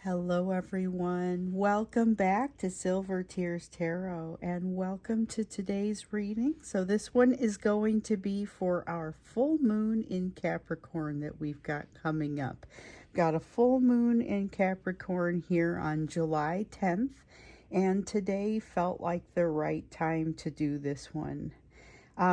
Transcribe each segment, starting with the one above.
Hello everyone, welcome back to Silver Tears Tarot and welcome to today's reading. So this one is going to be for our full moon in Capricorn that we've got coming up. Got a full moon in Capricorn here on July 10th, and today felt like the right time to do this one.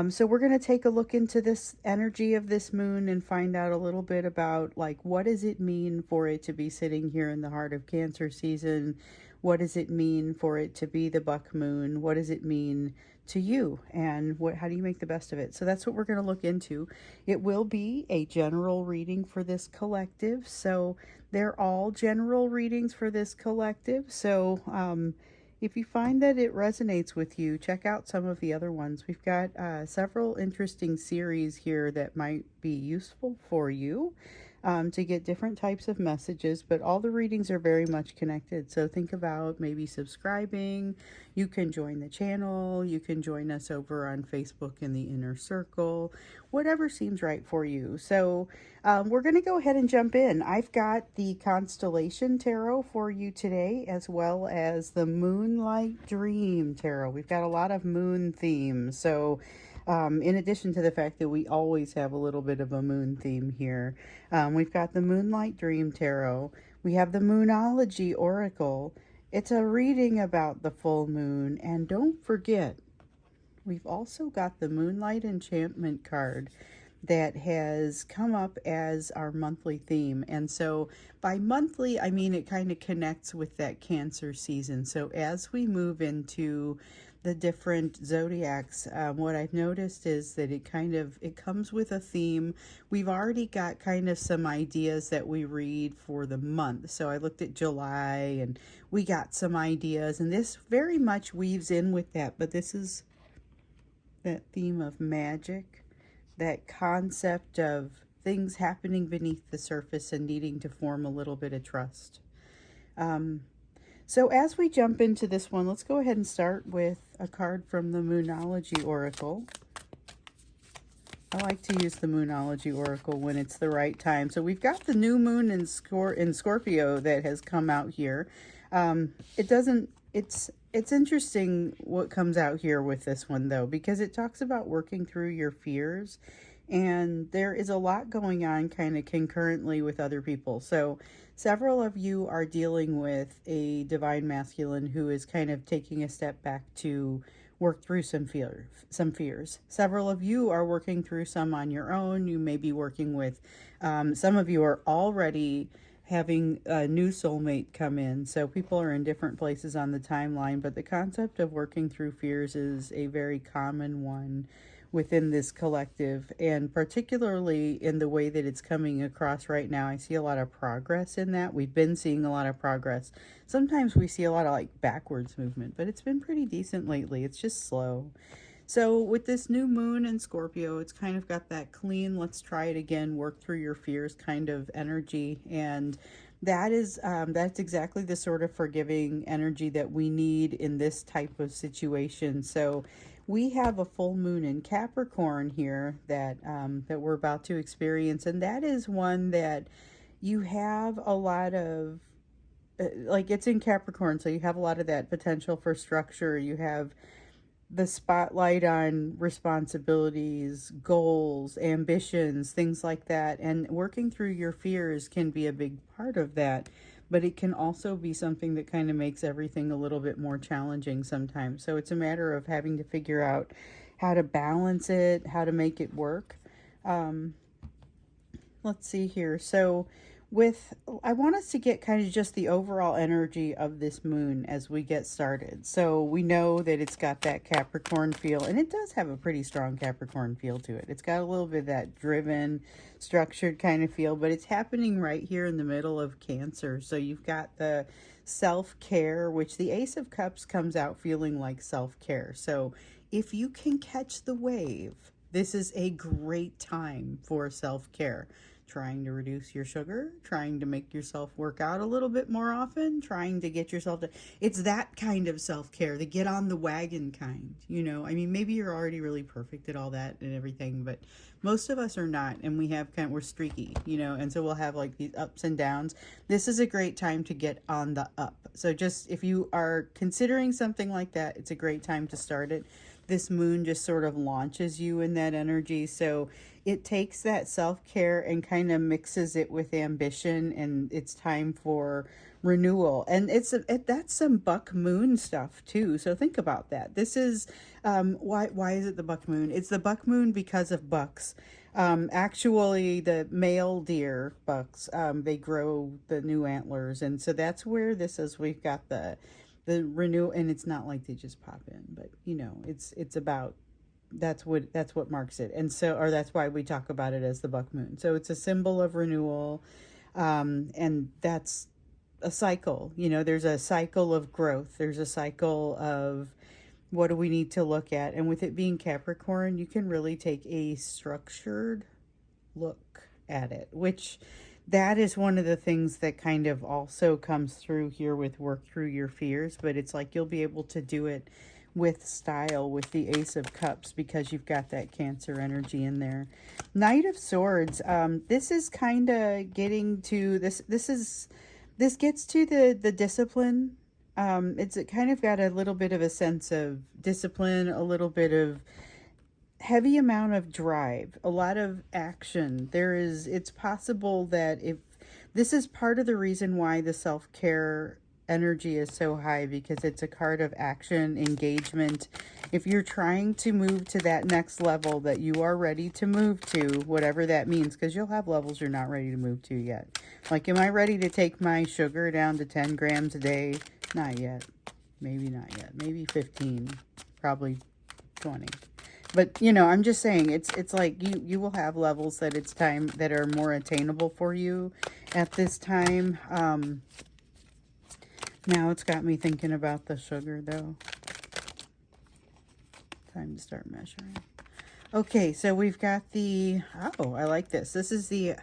So we're going to take a look into this energy of this moon and find out a little bit about, like, what does it mean for it to be sitting here in the heart of Cancer season? What does it mean for it to be the buck moon? What does it mean to you? And how do you make the best of it? So that's what we're going to look into. It will be a general reading for this collective. So they're all general readings for this collective. So, if you find that it resonates with you, check out some of the other ones. We've got several interesting series here that might be useful for you to get different types of messages, but all the readings are very much connected. So think about maybe subscribing. You can join the channel. You can join us over on Facebook in the Inner Circle, whatever seems right for you. So we're going to go ahead and jump in. I've got the Constellation Tarot for you today, as well as the Moonlight Dream Tarot. We've got a lot of moon themes. So in addition to the fact that we always have a little bit of a moon theme here, we've got the Moonlight Dream Tarot. We have the Moonology Oracle. It's a reading about the full moon. And don't forget, we've also got the Moonlight Enchantment card that has come up as our monthly theme. And so by monthly, I mean it kind of connects with that Cancer season. So as we move into the different zodiacs, what I've noticed is that it comes with a theme. We've already got kind of some ideas that we read for the month. So I looked at July and we got some ideas, and this very much weaves in with that. But this is that theme of magic, that concept of things happening beneath the surface and needing to form a little bit of trust. So as we jump into this one, let's go ahead and start with a card from the Moonology Oracle. I like to use the Moonology Oracle when it's the right time. So we've got the new moon in Scorpio that has come out here. It's interesting what comes out here with this one, though, because it talks about working through your fears. And there is a lot going on kind of concurrently with other people. So several of you are dealing with a divine masculine who is kind of taking a step back to work through some fears. Several of you are working through some on your own. You may be working with, some of you are already having a new soulmate come in. So people are in different places on the timeline, but the concept of working through fears is a very common one within this collective, and particularly in the way that it's coming across right now. I see a lot of progress in that. We've been seeing a lot of progress. Sometimes we see a lot of like backwards movement, but it's been pretty decent lately. It's just slow. So with this new moon in Scorpio, it's kind of got that clean, let's try it again, work through your fears kind of energy. And that's exactly the sort of forgiving energy that we need in this type of situation. So we have a full moon in Capricorn here that we're about to experience, and that is one that you have a lot of, like, it's in Capricorn, so you have a lot of that potential for structure. You have the spotlight on responsibilities, goals, ambitions, things like that. And working through your fears can be a big part of that, but it can also be something that kind of makes everything a little bit more challenging sometimes. So it's a matter of having to figure out how to balance it, how to make it work. Let's see here. So I want us to get kind of just the overall energy of this moon as we get started. So we know that it's got that Capricorn feel, and it does have a pretty strong Capricorn feel to it. It's got a little bit of that driven, structured kind of feel, but it's happening right here in the middle of Cancer. So you've got the self-care, which the Ace of Cups comes out feeling like self-care. So if you can catch the wave, this is a great time for self-care. trying to reduce your sugar, trying to make yourself work out a little bit more often, trying to get yourself to, it's that kind of self-care, the get on the wagon kind, you know. I mean, maybe you're already really perfect at all that and everything, but most of us are not, and we have we're streaky, you know, and so we'll have like these ups and downs. This is a great time to get on the up. So just if you are considering something like that, it's a great time to start it. This moon just sort of launches you in that energy. So it takes that self-care and kind of mixes it with ambition, and it's time for renewal. And that's some buck moon stuff too. So think about that. This is why is it the buck moon? It's the buck moon because of bucks. Actually, the male deer bucks, they grow the new antlers, and so that's where this is. We've got the renew, and it's not like they just pop in, but you know, it's about, that's what marks it. And so, or that's why we talk about it as the buck moon. So it's a symbol of renewal, and that's a cycle. You know, there's a cycle of growth, there's a cycle of what do we need to look at. And with it being Capricorn, you can really take a structured look at it, which that is one of the things that kind of also comes through here with work through your fears. But it's like you'll be able to do it with style with the Ace of Cups because you've got that Cancer energy in there. Knight of Swords, this is kind of getting to this gets to the discipline. It's kind of got a little bit of a sense of discipline, a little bit of heavy amount of drive, a lot of action. It's possible that if this is part of the reason why the self-care energy is so high, because it's a card of action, engagement. If you're trying to move to that next level that you are ready to move to, whatever that means, because you'll have levels you're not ready to move to yet. Like, am I ready to take my sugar down to 10 grams a day? Not yet. Maybe not yet. Maybe 15. Probably 20. But, you know, I'm just saying, it's like you will have levels that it's time that are more attainable for you at this time. Now it's got me thinking about the sugar, though. Time to start measuring. Okay, so we've got the, oh, I like this. This is the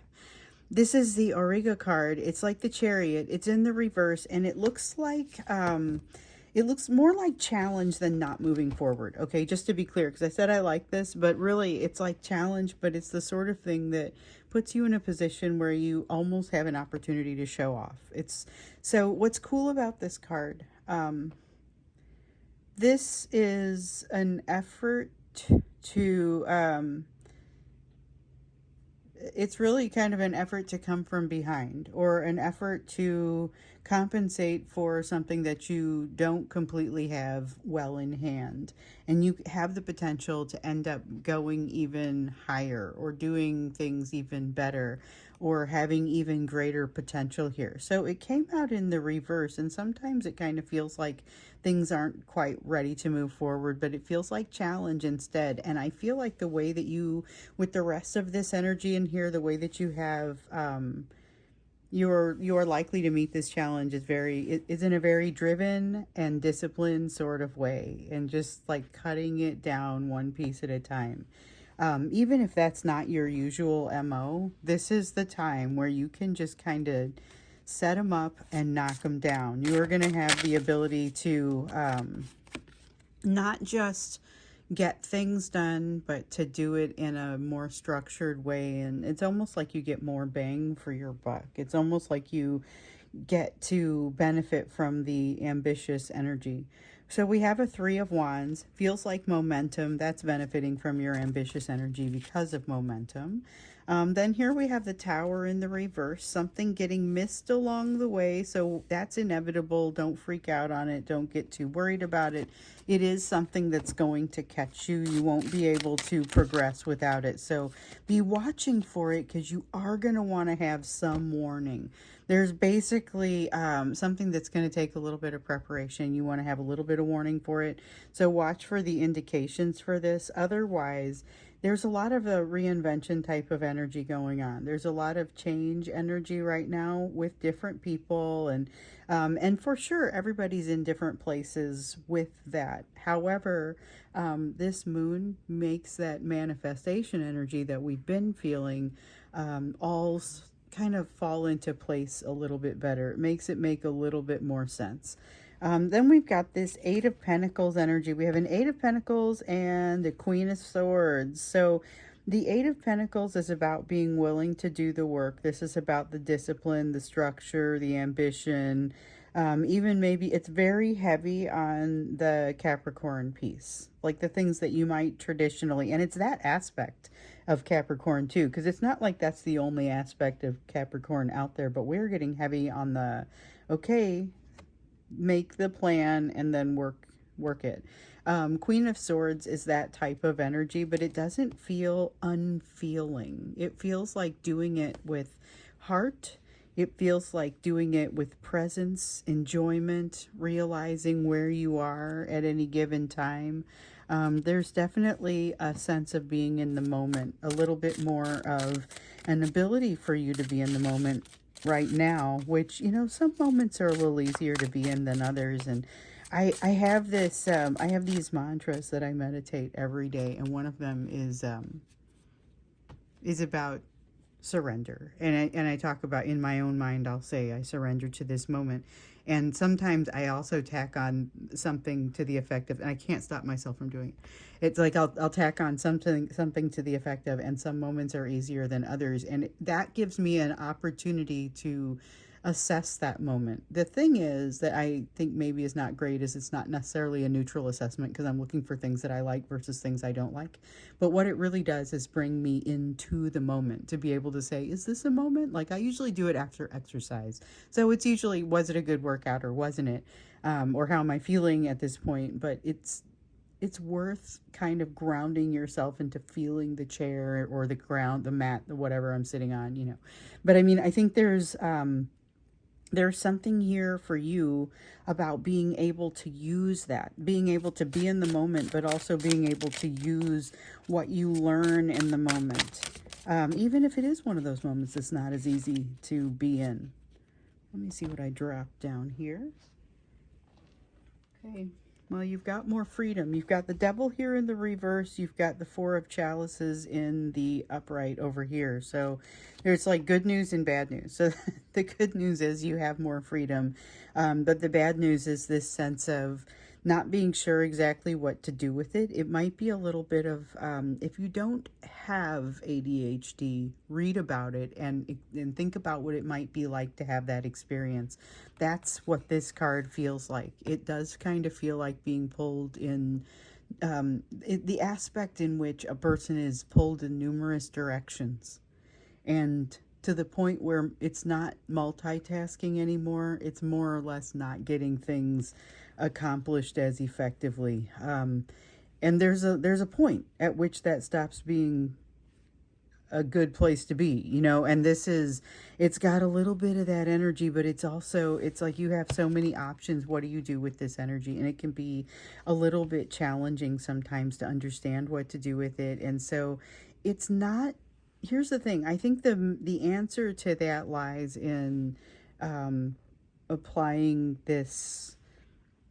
Auriga card. It's like the Chariot. It's in the reverse, and it looks like, it looks more like challenge than not moving forward. Okay, just to be clear, because I said I like this, but really it's like challenge, but it's the sort of thing that puts you in a position where you almost have an opportunity to show off. So what's cool about this card, this is an effort to, it's really kind of an effort to come from behind, or an effort to compensate for something that you don't completely have well in hand, and you have the potential to end up going even higher or doing things even better or having even greater potential here. So it came out in the reverse, and sometimes it kind of feels like things aren't quite ready to move forward, but it feels like challenge instead. And I feel like the way that you, with the rest of this energy in here, the way that you have, you're likely to meet this challenge is in a very driven and disciplined sort of way, and just like cutting it down one piece at a time. Even if that's not your usual MO, this is the time where you can just kind of set them up and knock them down. You are going to have the ability to not just get things done, but to do it in a more structured way. And it's almost like you get more bang for your buck. It's almost like you get to benefit from the ambitious energy. So we have a 3 of Wands. Feels like momentum. That's benefiting from your ambitious energy because of momentum. Then here we have the Tower in the reverse. Something getting missed along the way. So that's inevitable. Don't freak out on it. Don't get too worried about it. It is something that's going to catch you. You won't be able to progress without it. So be watching for it, because you are going to want to have some warning. There's basically something that's going to take a little bit of preparation. You want to have a little bit of warning for it. So watch for the indications for this. Otherwise, there's a lot of a reinvention type of energy going on. There's a lot of change energy right now with different people, and for sure everybody's in different places with that. However, this moon makes that manifestation energy that we've been feeling all kind of fall into place a little bit better. It makes it make a little bit more sense. Then we've got this Eight of Pentacles energy. We have an Eight of Pentacles and the Queen of Swords. So the Eight of Pentacles is about being willing to do the work. This is about the discipline, the structure, the ambition. Even maybe it's very heavy on the Capricorn piece, like the things that you might traditionally, and it's that aspect of Capricorn too, because it's not like that's the only aspect of Capricorn out there, but we're getting heavy on the, okay, make the plan and then work it. Queen of Swords is that type of energy, but it doesn't feel unfeeling. It feels like doing it with heart. It feels like doing it with presence, enjoyment, realizing where you are at any given time. There's definitely a sense of being in the moment, a little bit more of an ability for you to be in the moment right now, which, you know, some moments are a little easier to be in than others. And I have this, I have these mantras that I meditate every day, and one of them is about surrender. And I talk about, in my own mind, I'll say I surrender to this moment. And sometimes I also tack on something to the effect of, and I can't stop myself from doing it. It's like I'll tack on something to the effect of, and some moments are easier than others. And that gives me an opportunity to assess that moment. The thing is that I think maybe is not great is it's not necessarily a neutral assessment, because I'm looking for things that I like versus things I don't like. But what it really does is bring me into the moment to be able to say, is this a moment? Like, I usually do it after exercise. So it's usually, was it a good workout or wasn't it? Or how am I feeling at this point? But it's worth kind of grounding yourself into feeling the chair or the ground, the mat, the whatever I'm sitting on, you know. But I mean, I think there's something here for you about being able to use that, being able to be in the moment, but also being able to use what you learn in the moment. Even if it is one of those moments that's not as easy to be in. Let me see what I dropped down here. Okay. Well, you've got more freedom. You've got the Devil here in the reverse. You've got the Four of Chalices in the upright over here. So there's like good news and bad news. So the good news is you have more freedom. But the bad news is this sense of not being sure exactly what to do with it. It might be a little bit of, if you don't have ADHD, read about it and think about what it might be like to have that experience. That's what this card feels like. It does kind of feel like being pulled in, the aspect in which a person is pulled in numerous directions. And to the point where it's not multitasking anymore. It's more or less not getting things accomplished as effectively. And there's a point at which that stops being a good place to be, you know. And it's got a little bit of that energy, but it's like you have so many options. What do you do with this energy? And it can be a little bit challenging sometimes to understand what to do with it. And so it's not, here's the thing. I think the answer to that lies in applying this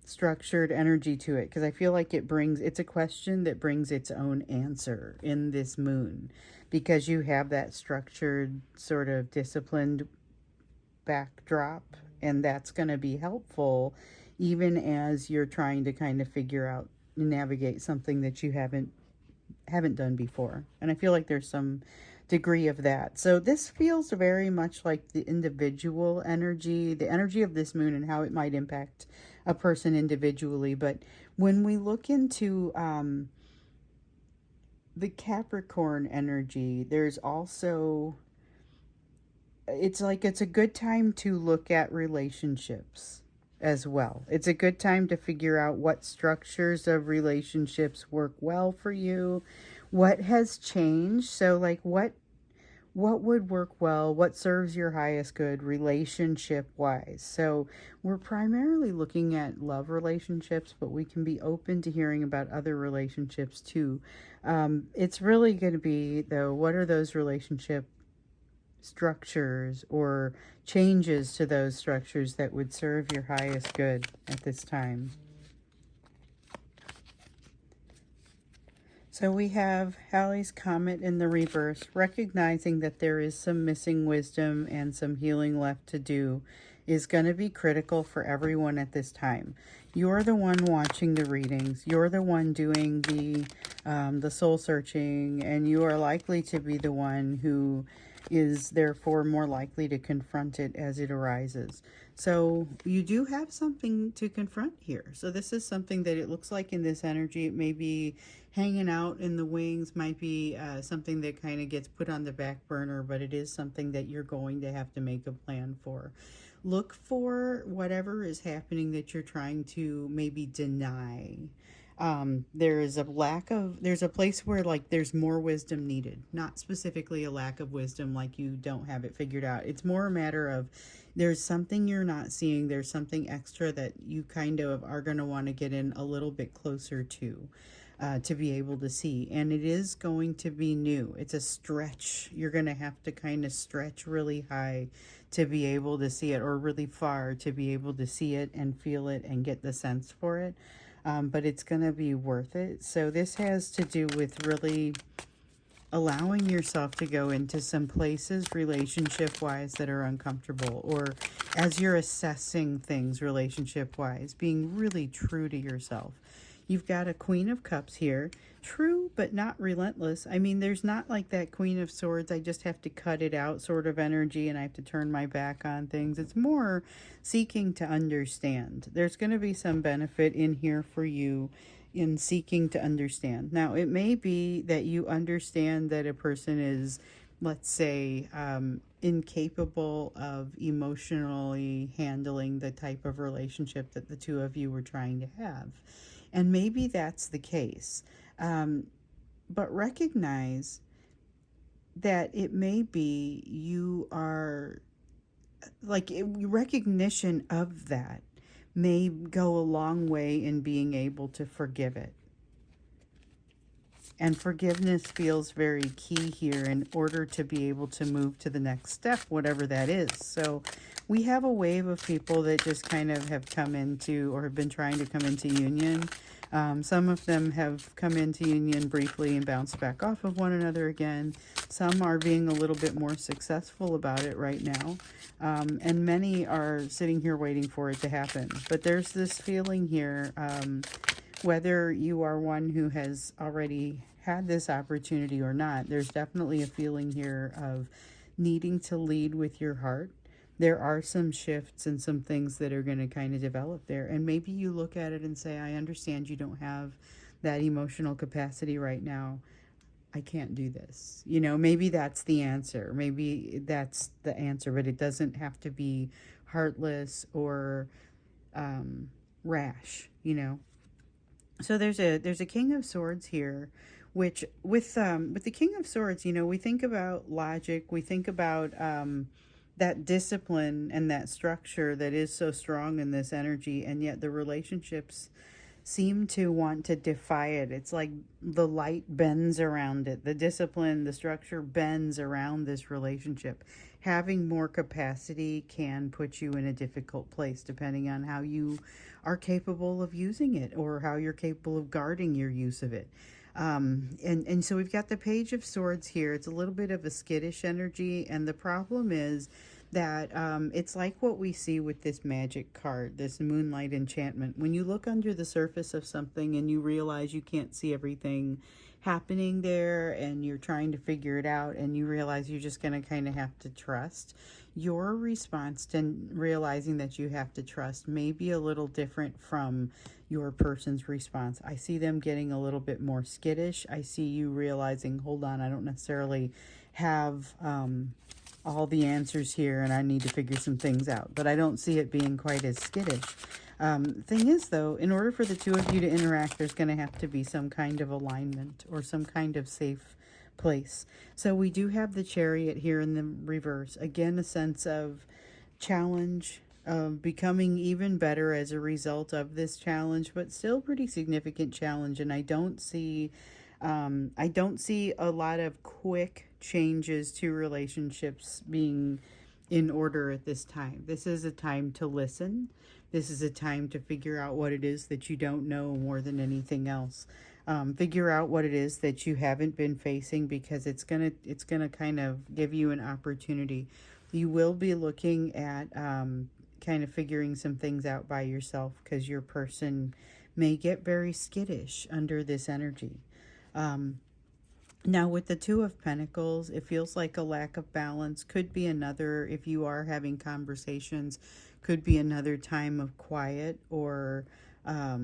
structured energy to it, because I feel like it's a question that brings its own answer in this moon, because you have that structured sort of disciplined backdrop, and that's going to be helpful even as you're trying to kind of figure out, navigate something that you haven't done before. And I feel like there's some degree of that. So this feels very much like the individual energy, the energy of this moon and how it might impact a person individually. But when we look into the Capricorn energy, there's also, it's like it's a good time to look at relationships as well. It's a good time to figure out what structures of relationships work well for you, what has changed. So like what would work well, what serves your highest good relationship wise. So we're primarily looking at love relationships, but we can be open to hearing about other relationships too. It's really going to be, though, what are those relationship structures or changes to those structures that would serve your highest good at this time. So we have Halley's Comet in the reverse, recognizing that there is some missing wisdom and some healing left to do is going to be critical for everyone at this time. You're the one watching the readings. You're the one doing the soul searching, and you are likely to be the one who is therefore more likely to confront it as it arises. So you do have something to confront here. So this is something that it looks like in this energy, it may be hanging out in the wings, might be something that kind of gets put on the back burner, but it is something that you're going to have to make a plan for. Look for whatever is happening that you're trying to maybe deny. There's a place where like there's more wisdom needed, not specifically a lack of wisdom, like you don't have it figured out. It's more a matter of there's something you're not seeing. There's something extra that you kind of are going to want to get in a little bit closer to be able to see. And it is going to be new. It's a stretch. You're going to have to kind of stretch really high to be able to see it, or really far to be able to see it and feel it and get the sense for it. But it's going to be worth it. So this has to do with really allowing yourself to go into some places relationship-wise that are uncomfortable, or as you're assessing things relationship-wise, being really true to yourself. You've got a Queen of Cups here, true but not relentless. I mean, there's not like that Queen of Swords, I just have to cut it out sort of energy and I have to turn my back on things. It's more seeking to understand. There's going to be some benefit in here for you in seeking to understand. Now, it may be that you understand that a person is, let's say, incapable of emotionally handling the type of relationship that the two of you were trying to have. And maybe that's the case. But recognize that it may be you are, like, recognition of that may go a long way in being able to forgive it. And forgiveness feels very key here in order to be able to move to the next step, whatever that is. So we have a wave of people that just kind of have come into, or have been trying to come into union. Some of them have come into union briefly and bounced back off of one another again. Some are being a little bit more successful about it right now. And many are sitting here waiting for it to happen. But there's this feeling here, whether you are one who has already had this opportunity or not, there's definitely a feeling here of needing to lead with your heart. There are some shifts and some things that are going to kind of develop there. And maybe you look at it and say, I understand you don't have that emotional capacity right now. I can't do this. You know, maybe that's the answer. Maybe that's the answer, but it doesn't have to be heartless or rash, you know. So there's a King of Swords here, which with the King of Swords, you know, we think about logic, we think about that discipline and that structure that is so strong in this energy, and yet the relationships seem to want to defy it. It's like the light bends around it. The discipline, the structure bends around this relationship. Having more capacity can put you in a difficult place depending on how you are capable of using it, or how you're capable of guarding your use of it. And so we've got the Page of Swords here. It's a little bit of a skittish energy, and the problem is that it's like what we see with this magic card, this moonlight enchantment. When you look under the surface of something and you realize you can't see everything happening there, and you're trying to figure it out, and you realize you're just going to kind of have to trust, your response to realizing that you have to trust may be a little different from your person's response. I see them getting a little bit more skittish. I see you realizing, hold on, I don't necessarily have all the answers here, and I need to figure some things out. But I don't see it being quite as skittish. Thing is, though, in order for the two of you to interact, there's going to have to be some kind of alignment or some kind of safe place. So we do have the Chariot here in the reverse. Again, a sense of challenge, of becoming even better as a result of this challenge, but still pretty significant challenge. And I don't see a lot of quick changes to relationships being in order at this time. This is a time to listen. This is a time to figure out what it is that you don't know more than anything else. Figure out what it is that you haven't been facing, because it's gonna kind of give you an opportunity. You will be looking at kind of figuring some things out by yourself, because your person may get very skittish under this energy. Now, with the Two of Pentacles, it feels like a lack of balance. Could be another, if you are having conversations, could be another time of quiet or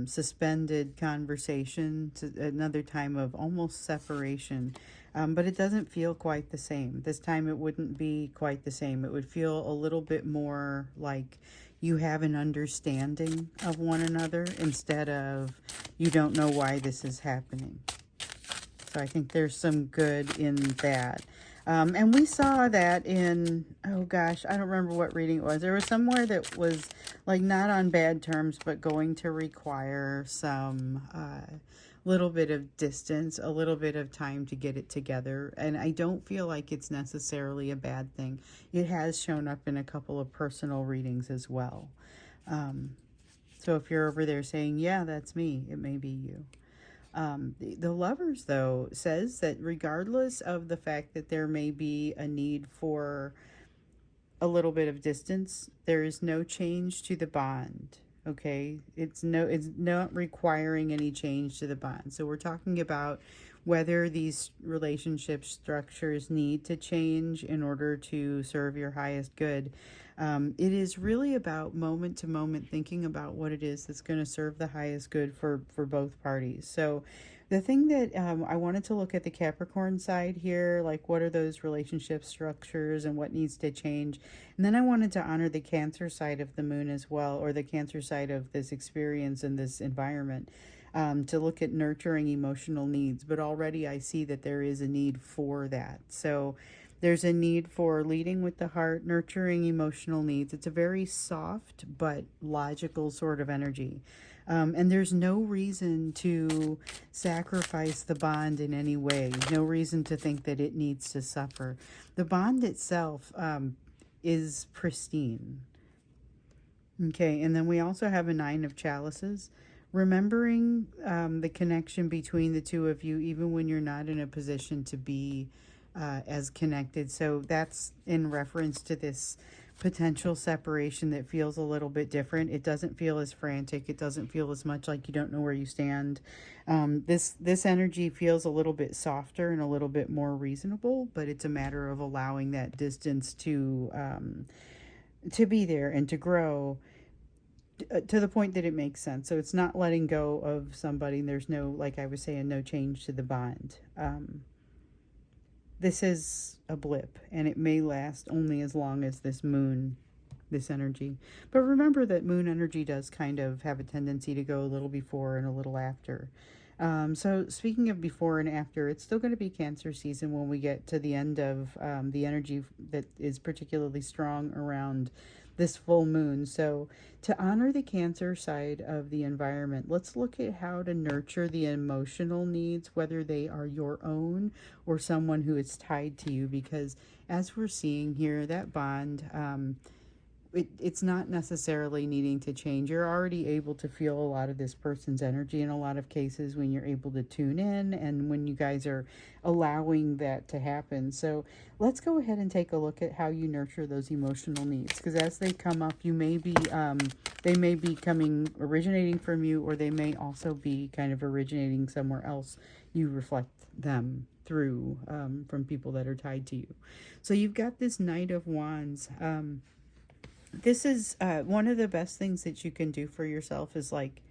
suspended conversation, another time of almost separation. But it doesn't feel quite the same. This time it wouldn't be quite the same. It would feel a little bit more like you have an understanding of one another, instead of you don't know why this is happening. So I think there's some good in that. And we saw that in, oh gosh, I don't remember what reading it was. There was somewhere that was like not on bad terms, but going to require some little bit of distance, a little bit of time to get it together. And I don't feel like it's necessarily a bad thing. It has shown up in a couple of personal readings as well. So if you're over there saying, yeah, that's me, it may be you. The Lovers, though, says that regardless of the fact that there may be a need for a little bit of distance, there is no change to the bond. Okay, it's not requiring any change to the bond. So we're talking about whether these relationship structures need to change in order to serve your highest good. It is really about moment to moment thinking about what it is that's going to serve the highest good for both parties. So the thing that I wanted to look at the Capricorn side here, like what are those relationship structures and what needs to change. And then I wanted to honor the Cancer side of the moon as well, or the Cancer side of this experience and this environment, to look at nurturing emotional needs. But already I see that there is a need for that. So there's a need for leading with the heart, nurturing emotional needs. It's a very soft but logical sort of energy. And there's no reason to sacrifice the bond in any way. No reason to think that it needs to suffer. The bond itself is pristine. Okay, and then we also have a Nine of Chalices. Remembering the connection between the two of you, even when you're not in a position to be as connected. So that's in reference to this potential separation that feels a little bit different. It doesn't feel as frantic. It doesn't feel as much like you don't know where you stand. This energy feels a little bit softer and a little bit more reasonable, but it's a matter of allowing that distance to be there and to grow to the point that it makes sense. So it's not letting go of somebody. There's no, like I was saying, no change to the bond. This is a blip, and it may last only as long as this moon, this energy. But remember that moon energy does kind of have a tendency to go a little before and a little after. So speaking of before and after, it's still going to be Cancer season when we get to the end of the energy that is particularly strong around this full moon. So to honor the Cancer side of the environment, let's look at how to nurture the emotional needs, whether they are your own or someone who is tied to you, because as we're seeing here, that bond, it's not necessarily needing to change. You're already able to feel a lot of this person's energy in a lot of cases when you're able to tune in and when you guys are allowing that to happen. So let's go ahead and take a look at how you nurture those emotional needs, because as they come up, you may be they may be originating from you, or they may also be kind of originating somewhere else. You reflect them through from people that are tied to you. So you've got this Knight of Wands. This is one of the best things that you can do for yourself is like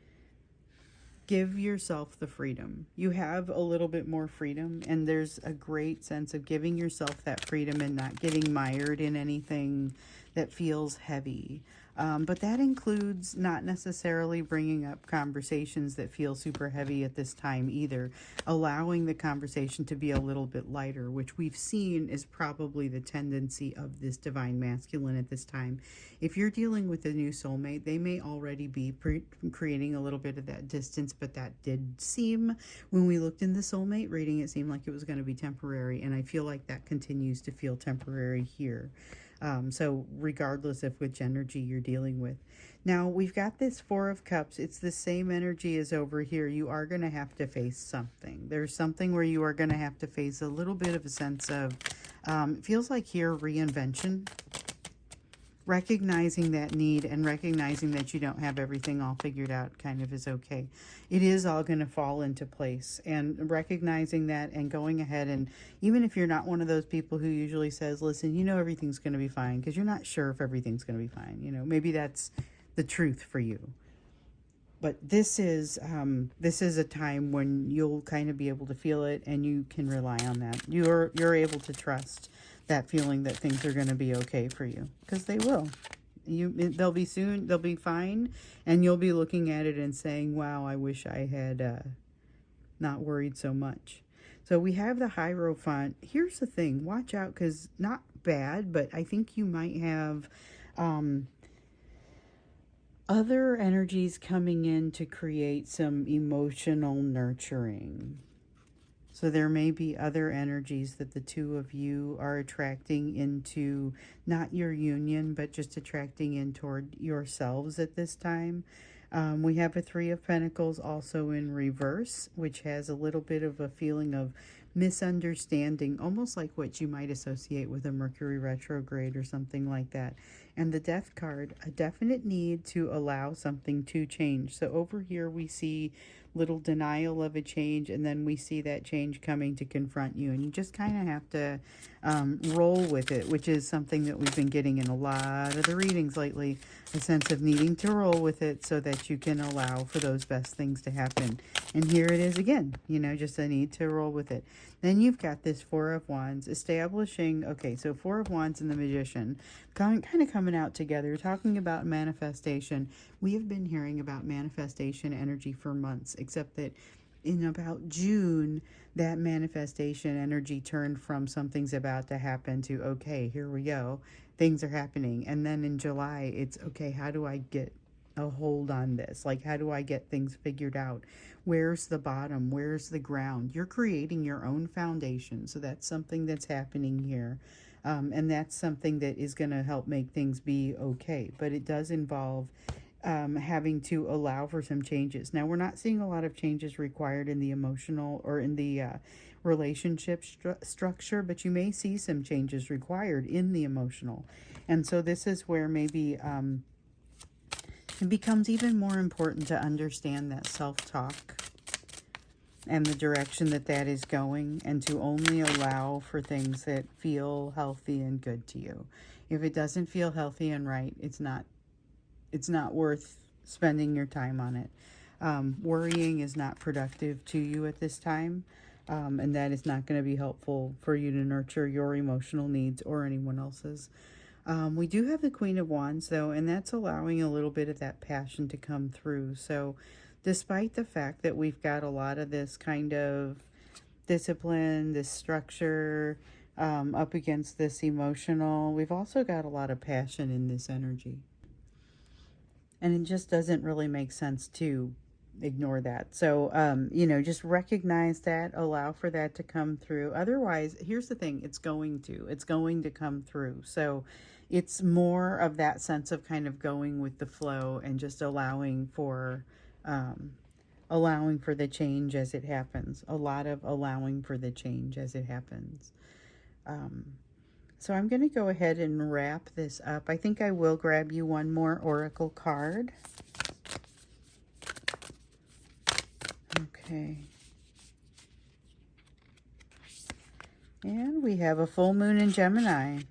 give yourself the freedom. You have a little bit more freedom, and there's a great sense of giving yourself that freedom and not getting mired in anything that feels heavy. But that includes not necessarily bringing up conversations that feel super heavy at this time either. Allowing the conversation to be a little bit lighter, which we've seen is probably the tendency of this divine masculine at this time. If you're dealing with a new soulmate, they may already be creating a little bit of that distance, but that did seem, when we looked in the soulmate reading, it seemed like it was going to be temporary, and I feel like that continues to feel temporary here. So regardless of which energy you're dealing with. Now we've got this Four of Cups. It's the same energy as over here. You are going to have to face something. There's something where you are going to have to face a little bit of a sense of, it feels like here, reinvention. Recognizing that need and recognizing that you don't have everything all figured out kind of is okay. It is all going to fall into place, and recognizing that and going ahead, and even if you're not one of those people who usually says, listen, you know everything's going to be fine, because you're not sure if everything's going to be fine. You know, maybe that's the truth for you. But this is a time when you'll kind of be able to feel it, and you can rely on that. You're able to trust that feeling that things are going to be okay for you, because they will. They'll be soon. They'll be fine, and you'll be looking at it and saying, "Wow, I wish I had not worried so much." So we have the Hierophant. Here's the thing: watch out, because not bad, but I think you might have other energies coming in to create some emotional nurturing. So there may be other energies that the two of you are attracting into, not your union, but just attracting in toward yourselves at this time. We have a Three of Pentacles also in reverse, which has a little bit of a feeling of misunderstanding, almost like what you might associate with a Mercury retrograde or something like that. And the Death card, a definite need to allow something to change. So over here we see little denial of a change, and then we see that change coming to confront you, and you just kind of have to roll with it, which is something that we've been getting in a lot of the readings lately, a sense of needing to roll with it so that you can allow for those best things to happen. And here it is again, you know, just a need to roll with it. Then you've got this Four of Wands establishing, okay, so Four of Wands and the Magician kind of coming out together, talking about manifestation. We have been hearing about manifestation energy for months, except that in about June, that manifestation energy turned from something's about to happen to, okay, here we go, things are happening. And then in July, it's, okay, how do I get a hold on this? Like, how do I get things figured out? Where's the bottom? Where's the ground? You're creating your own foundation. So that's something that's happening here. And that's something that is going to help make things be okay. But it does involve having to allow for some changes. Now, we're not seeing a lot of changes required in the emotional or in the relationship structure, but you may see some changes required in the emotional. And so this is where maybe it becomes even more important to understand that self-talk and the direction that that is going, and to only allow for things that feel healthy and good to you. If it doesn't feel healthy and right, it's not worth spending your time on it. Worrying is not productive to you at this time, and that is not going to be helpful for you to nurture your emotional needs or anyone else's. We do have the Queen of Wands, though, and that's allowing a little bit of that passion to come through. So despite the fact that we've got a lot of this kind of discipline, this structure, up against this emotional, we've also got a lot of passion in this energy. And it just doesn't really make sense to ignore that. So, you know, just recognize that, allow for that to come through. Otherwise, here's the thing, it's going to come through. So it's more of that sense of kind of going with the flow and just allowing for the change as it happens. A lot of allowing for the change as it happens. So I'm going to go ahead and wrap this up. I think I will grab you one more oracle card. Okay. And we have a full moon in Gemini.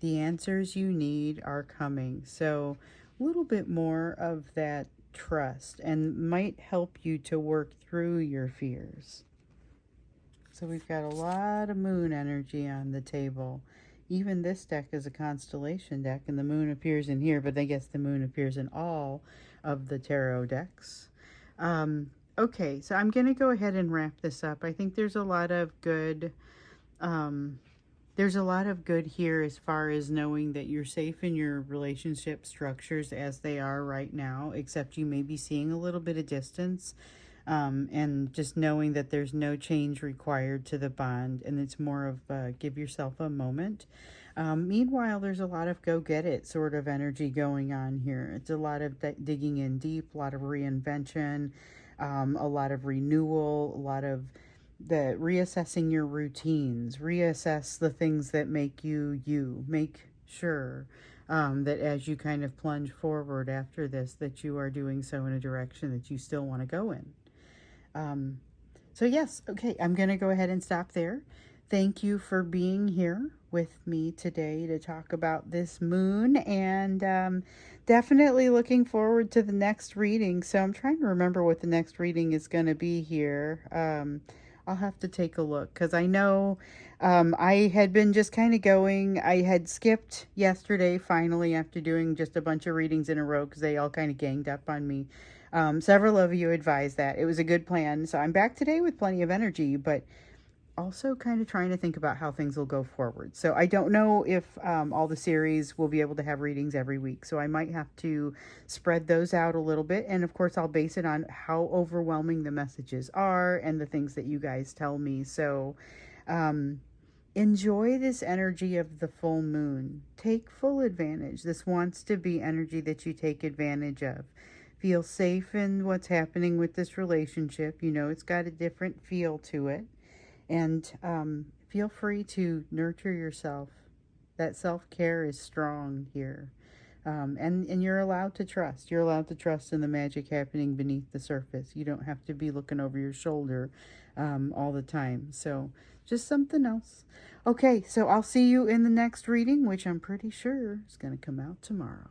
The answers you need are coming. So a little bit more of that trust, and might help you to work through your fears. So we've got a lot of moon energy on the table. Even this deck is a constellation deck, and the moon appears in here, but I guess the moon appears in all of the tarot decks. Okay, so I'm going to go ahead and wrap this up. I think there's a lot of good, here as far as knowing that you're safe in your relationship structures as they are right now, except you may be seeing a little bit of distance. And just knowing that there's no change required to the bond, and it's more of give yourself a moment. Meanwhile, there's a lot of go get it sort of energy going on here. It's a lot of digging in deep, a lot of reinvention, a lot of renewal, a lot of the reassessing your routines, reassess the things that make you you. Make sure that as you kind of plunge forward after this, that you are doing so in a direction that you still want to go in. Um, so, yes, okay, I'm going to go ahead and stop there. Thank you for being here with me today to talk about this moon, and definitely looking forward to the next reading. So, I'm trying to remember what the next reading is going to be here. I'll have to take a look because I know I had been just kind of going. I had skipped yesterday finally after doing just a bunch of readings in a row because they all kind of ganged up on me. Several of you advised that. It was a good plan. So I'm back today with plenty of energy, but also kind of trying to think about how things will go forward. So I don't know if all the series will be able to have readings every week. So I might have to spread those out a little bit. And of course, I'll base it on how overwhelming the messages are and the things that you guys tell me. So enjoy this energy of the full moon. Take full advantage. This wants to be energy that you take advantage of. Feel safe in what's happening with this relationship. You know, it's got a different feel to it. And feel free to nurture yourself. That self-care is strong here. And you're allowed to trust. You're allowed to trust in the magic happening beneath the surface. You don't have to be looking over your shoulder all the time. So just something else. Okay, so I'll see you in the next reading, which I'm pretty sure is going to come out tomorrow.